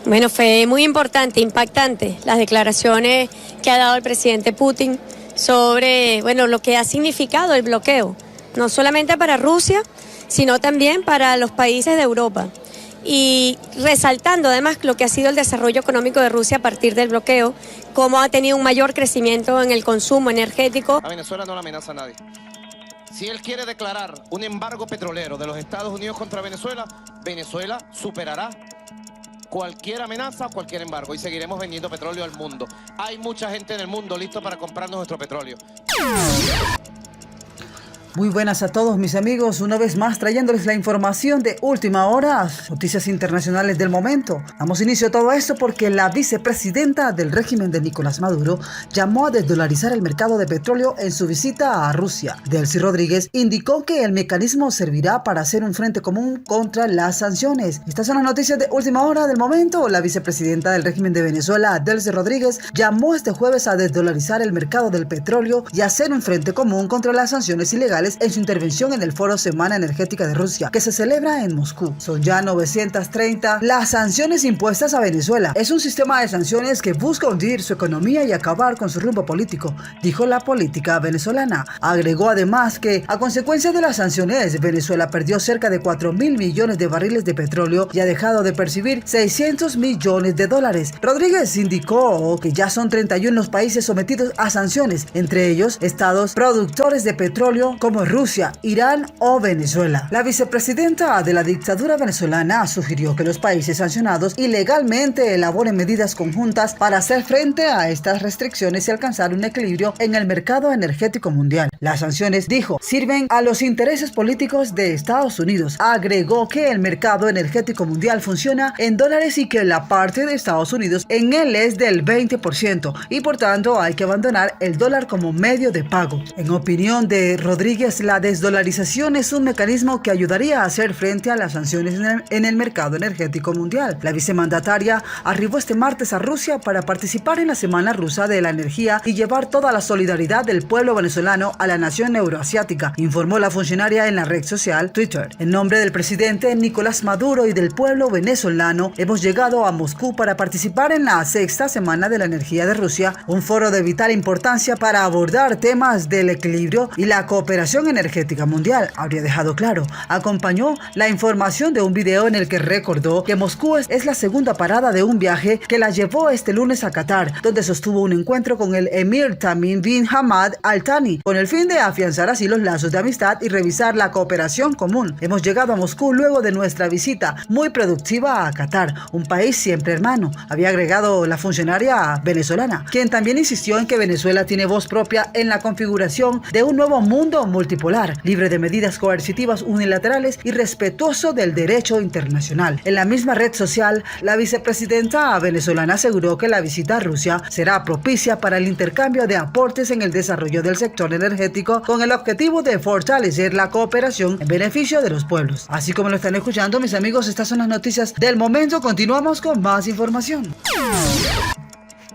Bueno, fue muy importante, impactante las declaraciones que ha dado el presidente Putin sobre, lo que ha significado el bloqueo, no solamente para Rusia, sino también para los países de Europa. Y resaltando además lo que ha sido el desarrollo económico de Rusia a partir del bloqueo, cómo ha tenido un mayor crecimiento en el consumo energético. A Venezuela no le amenaza a nadie. Si él quiere declarar un embargo petrolero de los Estados Unidos contra Venezuela, Venezuela superará cualquier amenaza, cualquier embargo, y seguiremos vendiendo petróleo al mundo. Hay mucha gente en el mundo listo para comprarnos nuestro petróleo. Muy buenas a todos mis amigos, una vez más trayéndoles la información de última hora, noticias internacionales del momento. Damos inicio a todo esto porque la vicepresidenta del régimen de Nicolás Maduro llamó a desdolarizar el mercado de petróleo en su visita a Rusia. Delcy Rodríguez indicó que el mecanismo servirá para hacer un frente común contra las sanciones. Estas son las noticias de última hora del momento. La vicepresidenta del régimen de Venezuela, Delcy Rodríguez, llamó este jueves a desdolarizar el mercado del petróleo y hacer un frente común contra las sanciones ilegales en su intervención en el Foro Semana Energética de Rusia, que se celebra en Moscú. Son ya 930 las sanciones impuestas a Venezuela. Es un sistema de sanciones que busca hundir su economía y acabar con su rumbo político, dijo la política venezolana. Agregó además que, a consecuencia de las sanciones, Venezuela perdió cerca de 4.000 millones de barriles de petróleo y ha dejado de percibir 600 millones de dólares. Rodríguez indicó que ya son 31 los países sometidos a sanciones, entre ellos estados productores de petróleo como Rusia, Irán o Venezuela. La vicepresidenta de la dictadura venezolana sugirió que los países sancionados ilegalmente elaboren medidas conjuntas para hacer frente a estas restricciones y alcanzar un equilibrio en el mercado energético mundial. Las sanciones, dijo, sirven a los intereses políticos de Estados Unidos. Agregó que el mercado energético mundial funciona en dólares y que la parte de Estados Unidos en él es del 20% y por tanto hay que abandonar el dólar como medio de pago. En opinión de Rodríguez, la desdolarización es un mecanismo que ayudaría a hacer frente a las sanciones en el mercado energético mundial. La vicemandataria arribó este martes a Rusia para participar en la Semana Rusa de la Energía y llevar toda la solidaridad del pueblo venezolano a la nación euroasiática, informó la funcionaria en la red social Twitter. En nombre del presidente Nicolás Maduro y del pueblo venezolano, hemos llegado a Moscú para participar en la sexta Semana de la Energía de Rusia, un foro de vital importancia para abordar temas del equilibrio y la cooperación energética mundial, habría dejado claro. Acompañó la información de un video en el que recordó que Moscú es la segunda parada de un viaje que la llevó este lunes a Qatar, donde sostuvo un encuentro con el emir Tamim bin Hamad Al Thani, con el fin de afianzar así los lazos de amistad y revisar la cooperación común. Hemos llegado a Moscú luego de nuestra visita muy productiva a Qatar, un país siempre hermano, había agregado la funcionaria venezolana, quien también insistió en que Venezuela tiene voz propia en la configuración de un nuevo mundo multipolar, libre de medidas coercitivas unilaterales y respetuoso del derecho internacional. En la misma red social, la vicepresidenta venezolana aseguró que la visita a Rusia será propicia para el intercambio de aportes en el desarrollo del sector energético con el objetivo de fortalecer la cooperación en beneficio de los pueblos. Así como lo están escuchando, mis amigos, estas son las noticias del momento. Continuamos con más información.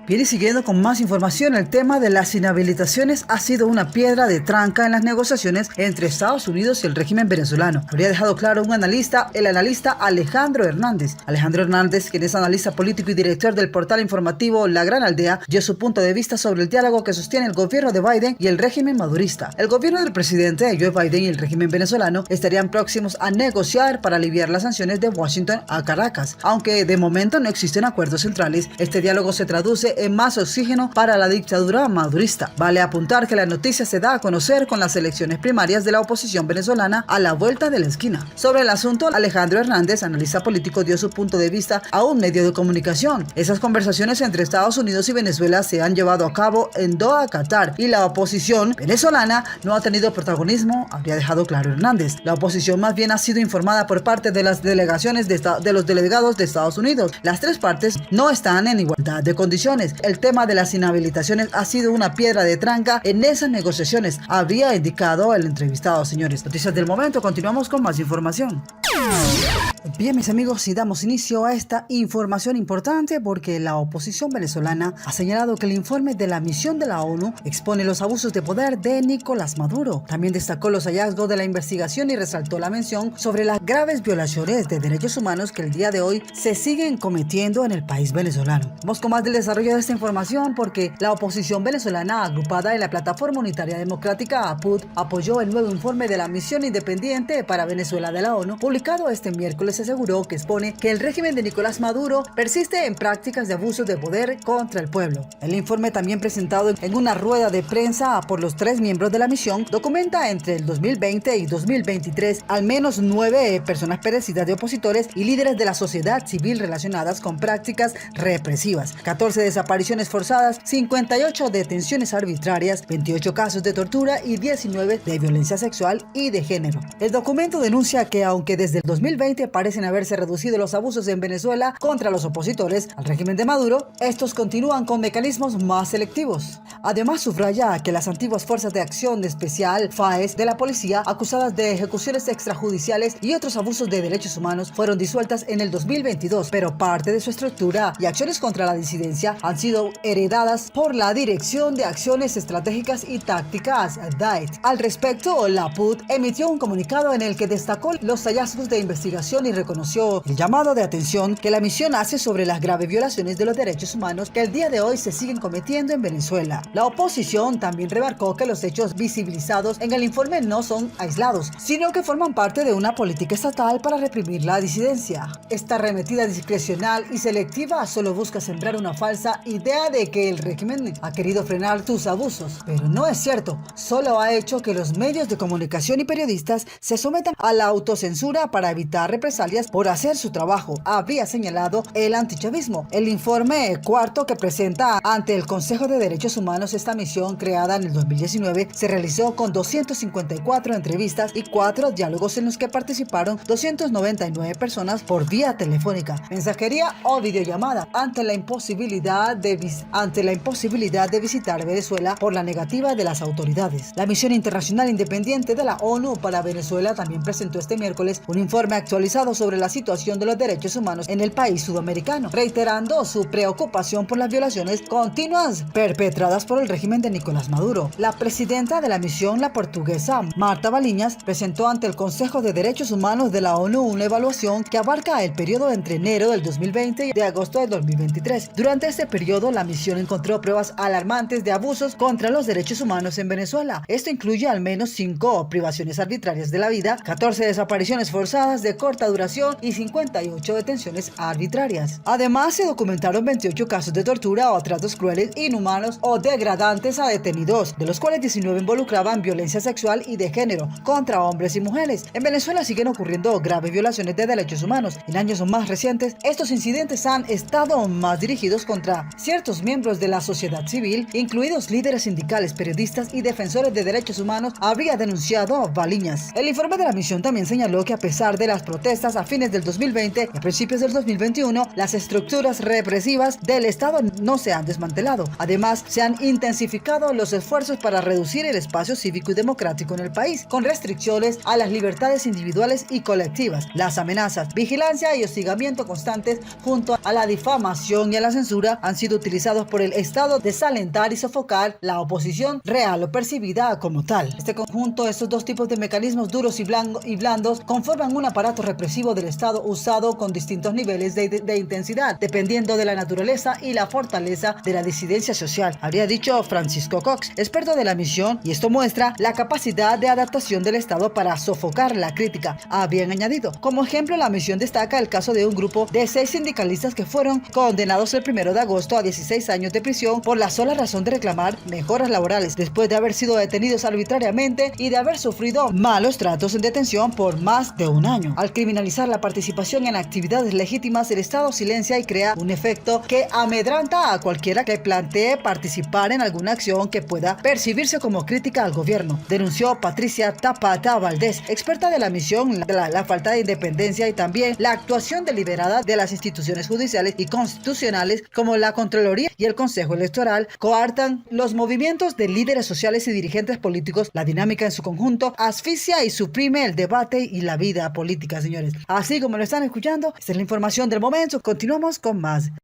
Bien, y siguiendo con más información, el tema de las inhabilitaciones ha sido una piedra de tranca en las negociaciones entre Estados Unidos y el régimen venezolano. Habría dejado claro el analista Alejandro Hernández. Alejandro Hernández, quien es analista político y director del portal informativo La Gran Aldea, dio su punto de vista sobre el diálogo que sostiene el gobierno de Biden y el régimen madurista. El gobierno del presidente Joe Biden y el régimen venezolano estarían próximos a negociar para aliviar las sanciones de Washington a Caracas. Aunque de momento no existen acuerdos centrales, este diálogo se traduce en más oxígeno para la dictadura madurista. Vale apuntar que la noticia se da a conocer con las elecciones primarias de la oposición venezolana a la vuelta de la esquina. Sobre el asunto, Alejandro Hernández, analista político, dio su punto de vista a un medio de comunicación. Esas conversaciones entre Estados Unidos y Venezuela se han llevado a cabo en Doha, Qatar, y la oposición venezolana no ha tenido protagonismo, habría dejado claro Hernández. La oposición más bien ha sido informada por parte de las delegaciones de los delegados de Estados Unidos. Las tres partes no están en igualdad de condiciones. El tema de las inhabilitaciones ha sido una piedra de tranca en esas negociaciones, habría indicado el entrevistado. Señores, noticias del momento, continuamos con más información. Bien, mis amigos, y damos inicio a esta información importante porque la oposición venezolana ha señalado que el informe de la misión de la ONU expone los abusos de poder de Nicolás Maduro. También destacó los hallazgos de la investigación y resaltó la mención sobre las graves violaciones de derechos humanos que el día de hoy se siguen cometiendo en el país venezolano. Vamos con más del desarrollo de esta información porque la oposición venezolana, agrupada en la Plataforma Unitaria Democrática APUD, apoyó el nuevo informe de la misión independiente para Venezuela de la ONU, publicado este miércoles. Se aseguró que expone que el régimen de Nicolás Maduro persiste en prácticas de abuso de poder contra el pueblo. El informe, también presentado en una rueda de prensa por los 3 miembros de la misión, documenta entre el 2020 y 2023 al menos 9 personas perecidas de opositores y líderes de la sociedad civil relacionadas con prácticas represivas, 14 desapariciones forzadas, 58 detenciones arbitrarias, 28 casos de tortura y 19 de violencia sexual y de género. El documento denuncia que aunque desde el 2020 parecen haberse reducido los abusos en Venezuela contra los opositores al régimen de Maduro, estos continúan con mecanismos más selectivos. Además, subraya que las antiguas Fuerzas de Acción Especial, FAES, de la policía, acusadas de ejecuciones extrajudiciales y otros abusos de derechos humanos, fueron disueltas en el 2022, pero parte de su estructura y acciones contra la disidencia han sido heredadas por la Dirección de Acciones Estratégicas y Tácticas, DAET. Al respecto, la PUD emitió un comunicado en el que destacó los hallazgos de investigación y reconoció el llamado de atención que la misión hace sobre las graves violaciones de los derechos humanos que el día de hoy se siguen cometiendo en Venezuela. La oposición también remarcó que los hechos visibilizados en el informe no son aislados, sino que forman parte de una política estatal para reprimir la disidencia. Esta arremetida discrecional y selectiva solo busca sembrar una falsa idea de que el régimen ha querido frenar tus abusos, pero no es cierto. Solo ha hecho que los medios de comunicación y periodistas se sometan a la autocensura para evitar represalias por hacer su trabajo, habría señalado el antichavismo. El informe cuarto que presenta ante el Consejo de Derechos Humanos esta misión, creada en el 2019, se realizó con 254 entrevistas y 4 diálogos en los que participaron 299 personas por vía telefónica, mensajería o videollamada ante la imposibilidad de visitar Venezuela por la negativa de las autoridades. La Misión Internacional Independiente de la ONU para Venezuela también presentó este miércoles un informe actualizado sobre la situación de los derechos humanos en el país sudamericano, reiterando su preocupación por las violaciones continuas perpetradas por el régimen de Nicolás Maduro. La presidenta de la misión, la portuguesa Marta Baliñas, presentó ante el Consejo de Derechos Humanos de la ONU una evaluación que abarca el periodo entre enero del 2020 y de agosto del 2023. Durante este periodo, la misión encontró pruebas alarmantes de abusos contra los derechos humanos en Venezuela. Esto incluye al menos 5 privaciones arbitrarias de la vida, 14 desapariciones forzadas de corta duración y 58 detenciones arbitrarias. Además, se documentaron 28 casos de tortura o tratos crueles, inhumanos o degradantes a detenidos, de los cuales 19 involucraban violencia sexual y de género contra hombres y mujeres. En Venezuela siguen ocurriendo graves violaciones de derechos humanos. En años más recientes, estos incidentes han estado más dirigidos contra ciertos miembros de la sociedad civil, incluidos líderes sindicales, periodistas y defensores de derechos humanos, habría denunciado Baliñas. El informe de la misión también señaló que a pesar de las protestas a fines del 2020 y a principios del 2021, las estructuras represivas del Estado no se han desmantelado. Además, se han intensificado los esfuerzos para reducir el espacio cívico y democrático en el país, con restricciones a las libertades individuales y colectivas. Las amenazas, vigilancia y hostigamiento constantes, junto a la difamación y a la censura, han sido utilizados por el Estado de desalentar y sofocar la oposición real o percibida como tal. Este conjunto, estos dos tipos de mecanismos duros y blandos, conforman un aparato represivo del Estado usado con distintos niveles de intensidad, dependiendo de la naturaleza y la fortaleza de la disidencia social, habría dicho Francisco Cox, experto de la misión, y esto muestra la capacidad de adaptación del Estado para sofocar la crítica, habían añadido. Como ejemplo, la misión destaca el caso de un grupo de 6 sindicalistas que fueron condenados el 1 de agosto a 16 años de prisión por la sola razón de reclamar mejoras laborales, después de haber sido detenidos arbitrariamente y de haber sufrido malos tratos en detención por más de un año. Al criminalizar la participación en actividades legítimas, el Estado silencia y crea un efecto que amedranta a cualquiera que plantee participar en alguna acción que pueda percibirse como crítica al gobierno, denunció Patricia Tapata Valdés, experta de la misión. La falta de independencia y también la actuación deliberada de las instituciones judiciales y constitucionales como la Contraloría y el Consejo Electoral coartan los movimientos de líderes sociales y dirigentes políticos. La dinámica en su conjunto asfixia y suprime el debate y la vida política, señores. Así como lo están escuchando, esta es la información del momento. Continuamos con más.